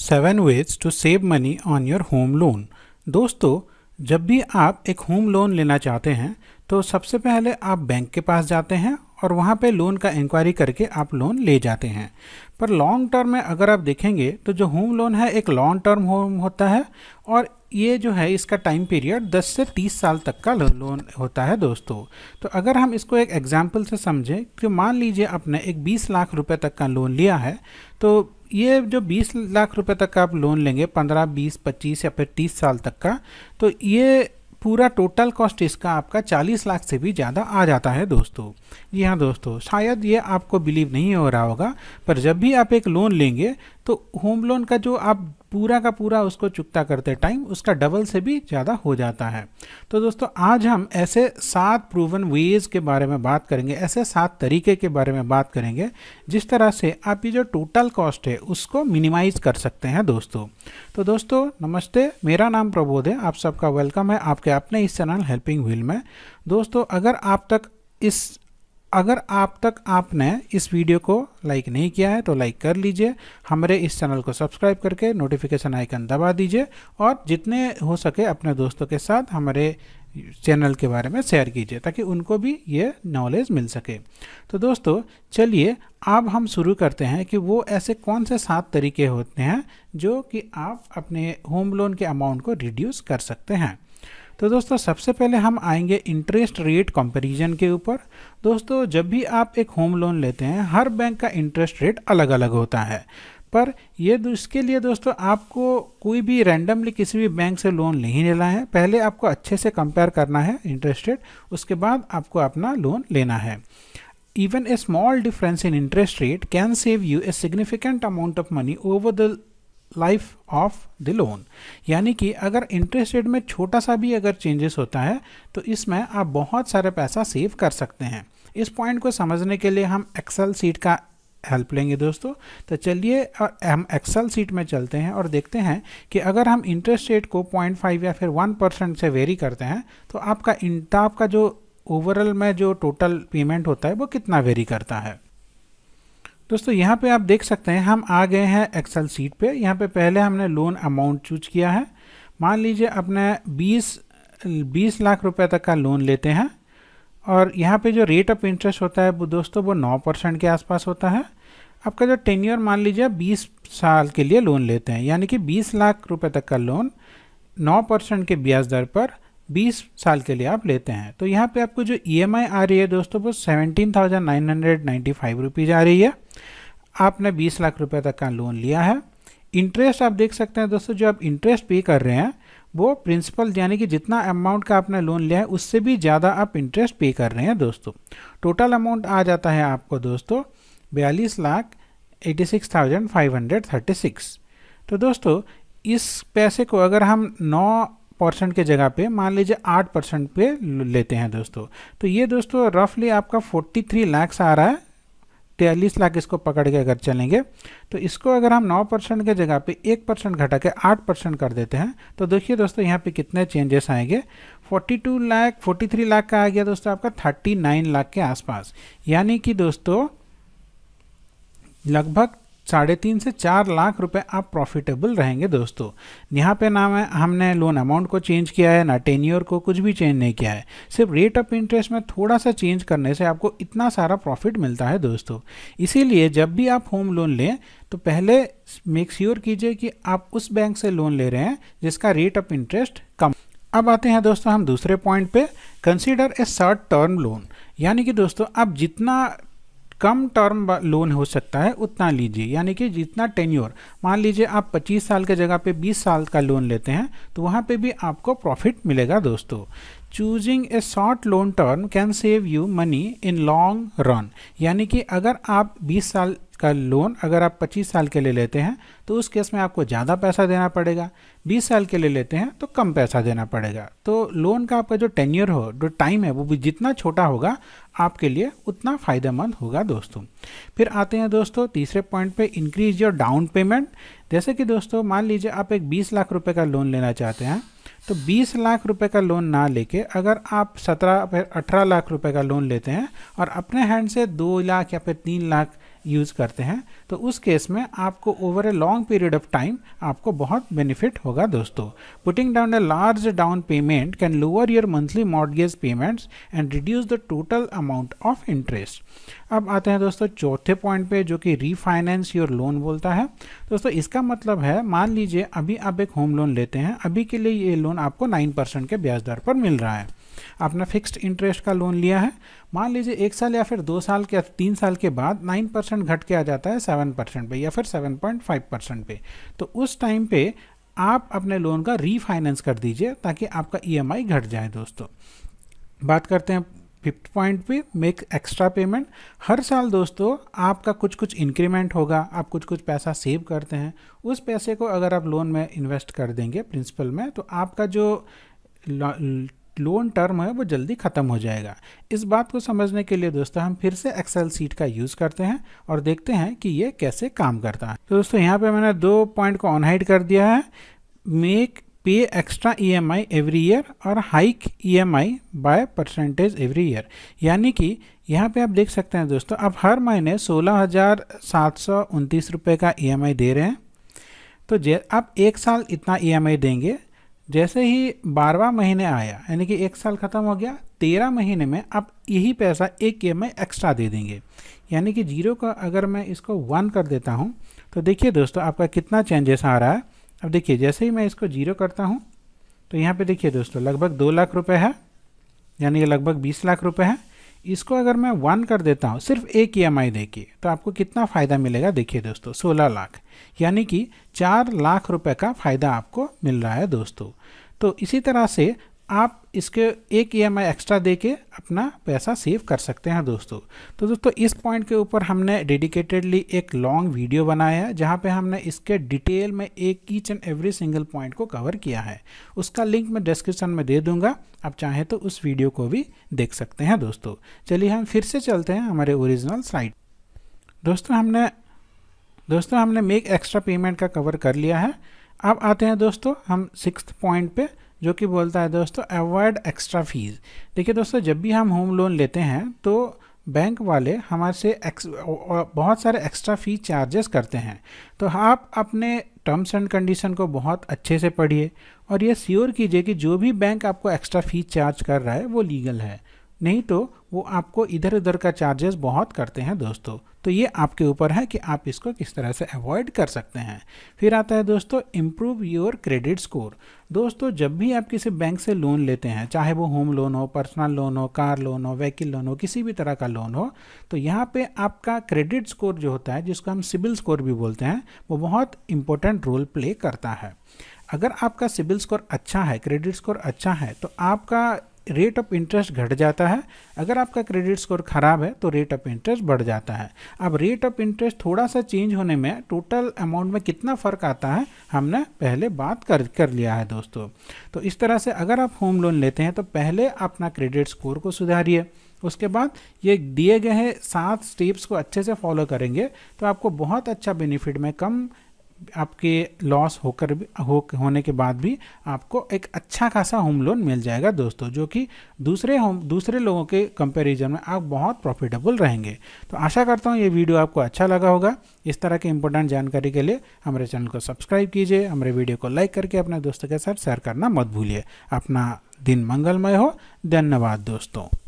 7 ways to save money on your home loan। दोस्तों, जब भी आप एक होम लोन लेना चाहते हैं तो सबसे पहले आप बैंक के पास जाते हैं और वहाँ पे लोन का इंक्वायरी करके आप लोन ले जाते हैं। पर लॉन्ग टर्म में अगर आप देखेंगे तो जो होम लोन है एक लॉन्ग टर्म होम होता है और ये जो है इसका टाइम पीरियड 10 से 30 साल तक का लोन होता है दोस्तों। तो अगर हम इसको एक एग्जांपल से समझें कि मान लीजिए आपने एक 20 लाख रुपए तक का लोन लिया है, तो ये जो 20 लाख रुपए तक का आप लोन लेंगे 15, 20, 25 या फिर 30 साल तक का, तो ये पूरा टोटल कॉस्ट इसका आपका 40 लाख से भी ज़्यादा आ जाता है दोस्तों। जी हाँ दोस्तों, शायद ये आपको बिलीव नहीं हो रहा होगा, पर जब भी आप एक लोन लेंगे तो होम लोन का जो आप पूरा का पूरा उसको चुकता करते टाइम उसका डबल से भी ज़्यादा हो जाता है। तो दोस्तों, आज हम ऐसे 7 प्रूवन वेज के बारे में बात करेंगे, ऐसे 7 तरीके के बारे में बात करेंगे जिस तरह से आप ये जो टोटल कॉस्ट है उसको मिनिमाइज कर सकते हैं दोस्तों। तो दोस्तों नमस्ते, मेरा नाम प्रबोध है, आप सबका वेलकम है आपके अपने इस चैनल हेल्पिंग व्हील में। दोस्तों, अगर आप तक आपने इस वीडियो को लाइक नहीं किया है तो लाइक कर लीजिए, हमारे इस चैनल को सब्सक्राइब करके नोटिफिकेशन आइकन दबा दीजिए और जितने हो सके अपने दोस्तों के साथ हमारे चैनल के बारे में शेयर कीजिए ताकि उनको भी ये नॉलेज मिल सके। तो दोस्तों चलिए अब हम शुरू करते हैं कि वो ऐसे कौन से 7 तरीके होते हैं जो कि आप अपने होम लोन के अमाउंट को रिड्यूस कर सकते हैं। तो दोस्तों सबसे पहले हम आएंगे इंटरेस्ट रेट कंपैरिजन के ऊपर। दोस्तों, जब भी आप एक होम लोन लेते हैं हर बैंक का इंटरेस्ट रेट अलग अलग होता है, पर ये इसके लिए दोस्तों आपको कोई भी रैंडमली किसी भी बैंक से लोन नहीं लेना है। पहले आपको अच्छे से कंपेयर करना है इंटरेस्ट रेट, उसके बाद आपको अपना लोन लेना है। Even a small difference in interest rate can save U a significant amount of money over the life of the loan. यानी कि अगर इंटरेस्ट रेट में छोटा सा भी अगर चेंजेस होता है तो इसमें आप बहुत सारे पैसा सेव कर सकते हैं। इस पॉइंट को समझने के लिए हम एक्सेल सीट का हेल्प लेंगे दोस्तों। तो चलिए हम एक्सेल सीट में चलते हैं और देखते हैं कि अगर हम इंटरेस्ट रेट को 0.5 या फिर 1% से वेरी करते हैं तो आपका जो ओवरऑल में जो टोटल पेमेंट होता है वो कितना वेरी करता है। दोस्तों यहाँ पे आप देख सकते हैं हम आ गए हैं एक्सेल सीट पे। यहाँ पे पहले हमने लोन अमाउंट चूज किया है। मान लीजिए अपने 20 लाख रुपए तक का लोन लेते हैं और यहाँ पे जो रेट ऑफ इंटरेस्ट होता है वो दोस्तों वो 9% के आसपास होता है। आपका जो टेन्योर मान लीजिए 20 साल के लिए लोन लेते हैं, यानी कि 20 लाख रुपए तक का लोन 9% के ब्याज दर पर 20 साल के लिए आप लेते हैं। तो यहाँ पे आपको जो EMI आ रही है दोस्तों वो 17,995 रुपीज़ आ रही है। आपने 20 लाख रुपए तक का लोन लिया है। इंटरेस्ट आप देख सकते हैं दोस्तों, जो आप इंटरेस्ट पे कर रहे हैं वो प्रिंसिपल यानी कि जितना अमाउंट का आपने लोन लिया है उससे भी ज़्यादा आप इंटरेस्ट पे कर रहे हैं दोस्तों। टोटल अमाउंट आ जाता है आपको दोस्तों 42,86,536। तो दोस्तों इस पैसे को अगर हम 9% के जगह पे मान लीजिए 8% पे लेते हैं दोस्तों, तो ये दोस्तों रफली आपका 43 लाख आ रहा है। 43 लाख इसको पकड़ के अगर चलेंगे तो इसको अगर हम 9% के जगह पे 1% घटा के 8% कर देते हैं तो देखिए दोस्तों यहाँ पे कितने चेंजेस आएंगे। 43 लाख का आ गया दोस्तों आपका 39 लाख के आसपास, यानी कि दोस्तों लगभग 3.5 से 4 लाख रुपए आप प्रॉफिटेबल रहेंगे दोस्तों। यहाँ पे ना हमने लोन अमाउंट को चेंज किया है, ना टेन्योर को कुछ भी चेंज नहीं किया है, सिर्फ रेट ऑफ इंटरेस्ट में थोड़ा सा चेंज करने से आपको इतना सारा प्रॉफिट मिलता है दोस्तों। इसीलिए जब भी आप होम लोन लें तो पहले मेक श्योर कीजिए कि आप उस बैंक से लोन ले रहे हैं जिसका रेट ऑफ इंटरेस्ट कम। अब आते हैं दोस्तों हम दूसरे पॉइंट पे, consider a short term loan. यानी कि दोस्तों आप जितना कम टर्म लोन हो सकता है उतना लीजिए, यानी कि जितना टेन्योर, मान लीजिए आप 25 साल के जगह पे 20 साल का लोन लेते हैं तो वहाँ पे भी आपको प्रॉफिट मिलेगा दोस्तों। Choosing a short loan term can save you money in long run. यानी कि अगर आप 20 साल का लोन अगर आप 25 साल के लिए लेते हैं तो उस केस में आपको ज़्यादा पैसा देना पड़ेगा, 20 साल के लिए लेते हैं तो कम पैसा देना पड़ेगा। तो लोन का आपका जो टेन्योर हो, जो टाइम है, वो भी जितना छोटा होगा आपके लिए उतना फ़ायदेमंद होगा दोस्तों। फिर आते हैं दोस्तों तीसरे पॉइंट पे, इंक्रीज योर डाउन पेमेंट। जैसे कि दोस्तों मान लीजिए आप एक 20 लाख रुपए का लोन लेना चाहते हैं तो 20 लाख रुपए का लोन ना लेके अगर आप 17 फिर 18 लाख रुपए का लोन लेते हैं और अपने हैंड से 2 लाख या फिर 3 लाख यूज़ करते हैं तो उस केस में आपको over a long period of time आपको बहुत बेनिफिट होगा दोस्तों। Putting down a large down payment can lower your monthly mortgage payments and reduce the total amount of interest. अब आते हैं दोस्तों चौथे पॉइंट पे, जो कि रीफाइनेंस योर लोन बोलता है। दोस्तों इसका मतलब है, मान लीजिए अभी आप एक होम लोन लेते हैं, अभी के लिए ये लोन आपको 9% के ब्याज दर पर मिल रहा है। आपने फिक्स्ड इंटरेस्ट का लोन लिया है, मान लीजिए 1 साल या फिर 2 साल के 3 साल के बाद 9% घट के आ जाता है 7% पे या फिर 7.5% पे। तो उस टाइम पे आप अपने लोन का रीफाइनेंस कर दीजिए ताकि आपका EMI घट जाए दोस्तों। बात करते हैं 5th पॉइंट पे, मेक एक्स्ट्रा पेमेंट। हर साल दोस्तों आपका कुछ कुछ इंक्रीमेंट होगा, आप कुछ कुछ पैसा सेव करते हैं, उस पैसे को अगर आप लोन में इन्वेस्ट कर देंगे प्रिंसिपल में, तो आपका जो लोन टर्म है वो जल्दी ख़त्म हो जाएगा। इस बात को समझने के लिए दोस्तों हम फिर से एक्सेल सीट का यूज़ करते हैं और देखते हैं कि ये कैसे काम करता है। तो दोस्तों यहाँ पे मैंने 2 पॉइंट को ऑन हाइड कर दिया है, मेक पे एक्स्ट्रा EMI एवरी ईयर और hike EMI by percentage every year. यानी कि यहाँ पे आप देख सकते हैं दोस्तों, आप हर महीने 16,729 रुपये का EMI दे रहे हैं। तो आप 1 साल इतना EMI देंगे, जैसे ही 12वां महीने आया यानी कि 1 साल ख़त्म हो गया, 13 महीने में आप यही पैसा एक EMI एक्स्ट्रा दे देंगे। यानी कि 0 का अगर मैं इसको 1 कर देता हूँ तो देखिए दोस्तों आपका कितना चेंजेस आ रहा है। अब देखिए जैसे ही मैं इसको 0 करता हूँ तो यहाँ पे देखिए दोस्तों लगभग 2 लाख रुपए है, यानी कि लगभग 20 लाख रुपए है। इसको अगर मैं 1 कर देता हूँ सिर्फ एक EMI देके, तो आपको कितना फ़ायदा मिलेगा देखिए दोस्तों, 16 लाख, यानी कि 4 लाख रुपए का फ़ायदा आपको मिल रहा है दोस्तों। तो इसी तरह से आप इसके एक EMI एक्स्ट्रा देके अपना पैसा सेव कर सकते हैं दोस्तों। तो दोस्तों इस पॉइंट के ऊपर हमने डेडिकेटेडली एक लॉन्ग वीडियो बनाया है जहां पे हमने इसके डिटेल में एक each and every single point को कवर किया है। उसका लिंक मैं डिस्क्रिप्शन में दे दूंगा, आप चाहें तो उस वीडियो को भी देख सकते हैं दोस्तों। चलिए हम फिर से चलते हैं हमारे ओरिजिनल स्लाइड। दोस्तों हमने मेक एक्स्ट्रा पेमेंट का कवर कर लिया है। अब आते हैं दोस्तों हम 6th पॉइंट पे, जो कि बोलता है दोस्तों अवॉइड एक्स्ट्रा फीस। देखिए दोस्तों जब भी हम होम लोन लेते हैं तो बैंक वाले हमारे से बहुत सारे एक्स्ट्रा फी चार्जेस करते हैं। तो आप अपने टर्म्स एंड कंडीशन को बहुत अच्छे से पढ़िए और ये श्योर कीजिए कि जो भी बैंक आपको एक्स्ट्रा फी चार्ज कर रहा है वो लीगल है, नहीं तो वो आपको इधर उधर का चार्जेस बहुत करते हैं दोस्तों। तो ये आपके ऊपर है कि आप इसको किस तरह से अवॉइड कर सकते हैं। फिर आता है दोस्तों इम्प्रूव योर क्रेडिट स्कोर। दोस्तों जब भी आप किसी बैंक से लोन लेते हैं, चाहे वो होम लोन हो, पर्सनल लोन हो, कार लोन हो, व्हीकल लोन हो, किसी भी तरह का लोन हो, तो यहाँ पे आपका क्रेडिट स्कोर जो होता है, जिसको हम सिबिल स्कोर भी बोलते हैं, वो बहुत इंपॉर्टेंट रोल प्ले करता है। अगर आपका सिबिल स्कोर अच्छा है, क्रेडिट स्कोर अच्छा है, तो आपका रेट ऑफ इंटरेस्ट घट जाता है। अगर आपका क्रेडिट स्कोर खराब है तो रेट ऑफ इंटरेस्ट बढ़ जाता है। अब रेट ऑफ इंटरेस्ट थोड़ा सा चेंज होने में टोटल अमाउंट में कितना फ़र्क आता है हमने पहले बात कर लिया है दोस्तों। तो इस तरह से अगर आप होम लोन लेते हैं तो पहले अपना क्रेडिट स्कोर को सुधारिए, उसके बाद ये दिए गए हैं 7 स्टेप्स को अच्छे से फॉलो करेंगे तो आपको बहुत अच्छा बेनिफिट में कम आपके लॉस होने के बाद भी आपको एक अच्छा खासा होम लोन मिल जाएगा दोस्तों, जो कि दूसरे लोगों के कंपैरिजन में आप बहुत प्रॉफिटेबल रहेंगे। तो आशा करता हूँ ये वीडियो आपको अच्छा लगा होगा। इस तरह की इंपॉर्टेंट जानकारी के लिए हमारे चैनल को सब्सक्राइब कीजिए, हमारे वीडियो को लाइक करके अपने दोस्तों के साथ शेयर करना मत भूलिए। अपना दिन मंगलमय हो। धन्यवाद दोस्तों।